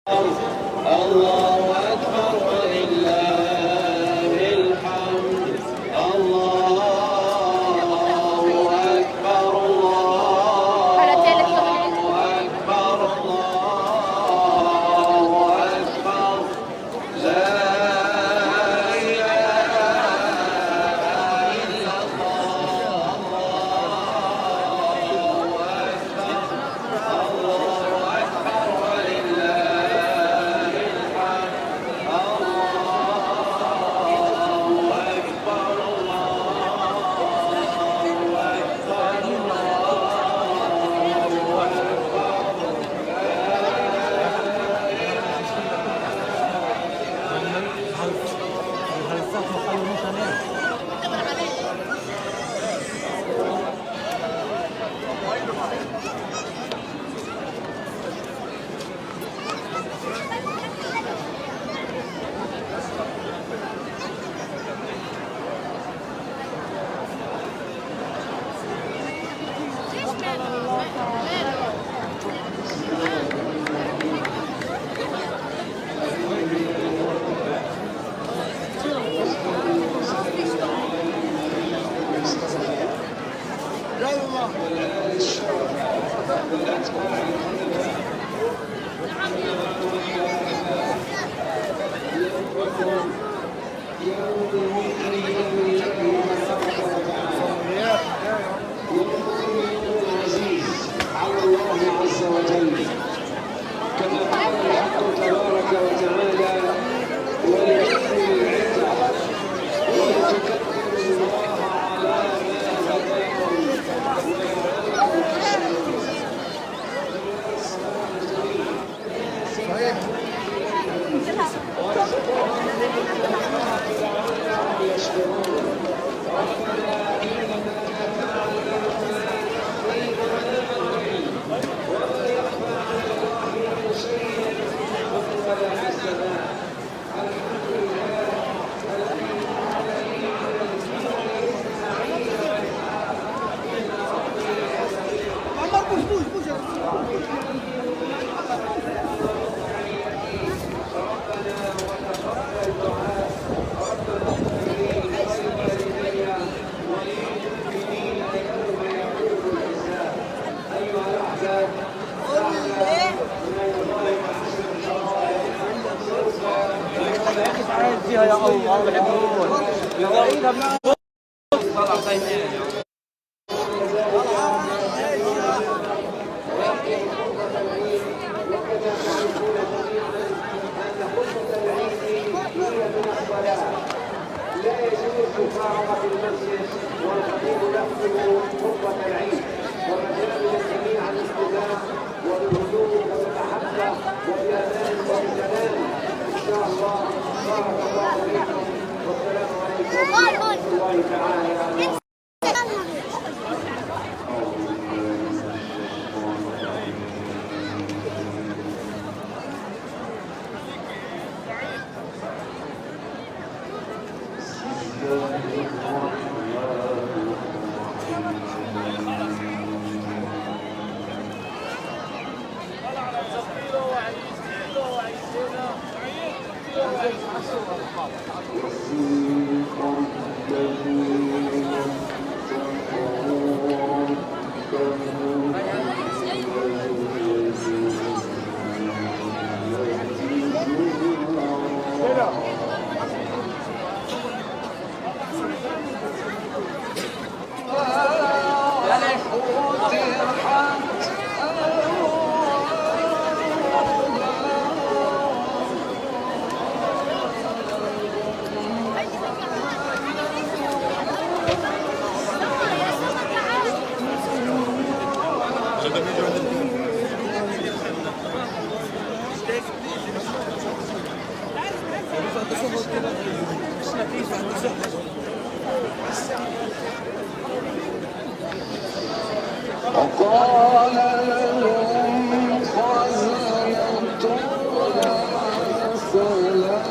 الله أكبر ولله الحمد. الله أكبر الله أكبر الله أكبر. لا إله إلا الله. الله أكبر الله أكبر ولله الحمد. الله أكبر العزيز على الله عز وجل، كما قال الحق تبارك وتعالى: ولتكملوا العدة ولتكبروا الله على ما هداكم فيها يا الله لا يجوز مفارقة المسجد والخطيب يخطب خطبة العيد، ومجال للجميع الاستماع والهدوء والمحبة والأمان والسلام إن شاء الله. بارك الله فيكم والسلام عليكم ورحمة الله تعالى. وقال لهم خزنتها سلام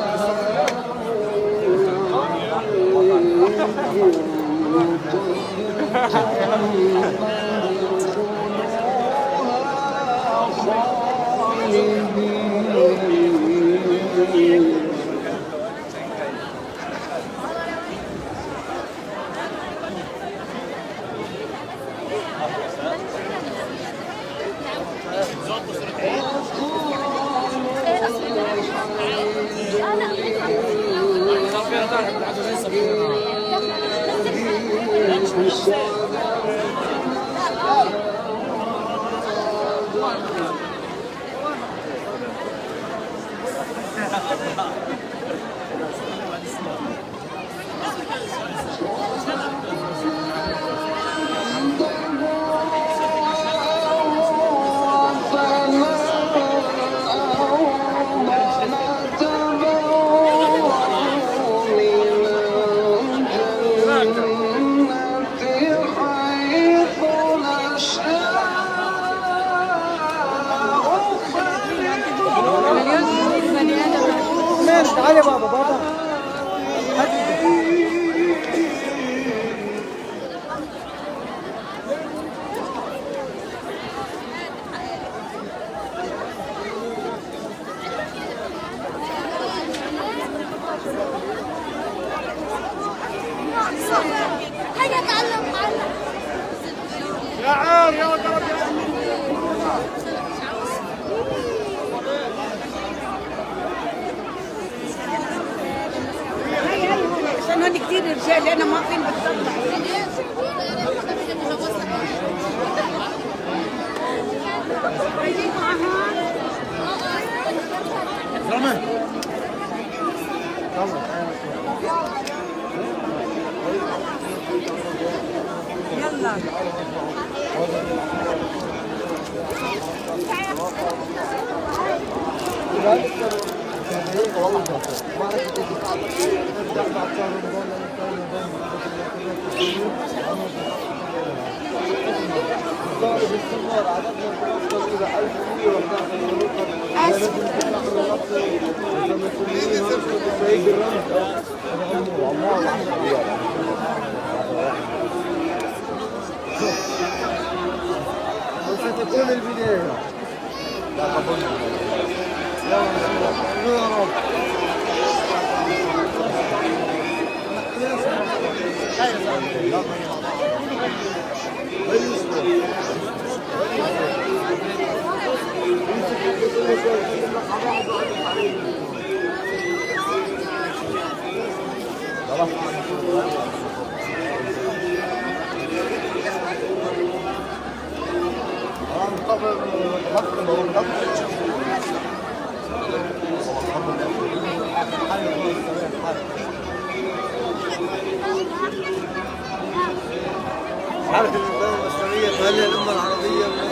تعالى بابا بابا هيا تعلم معلم يا عار يا ولد عشان هون كثير رجال انا ما فين بتطلع يلا وستكون البداية. يا رب. عارف الدولة الإسلامية تهلل الأمة العربية من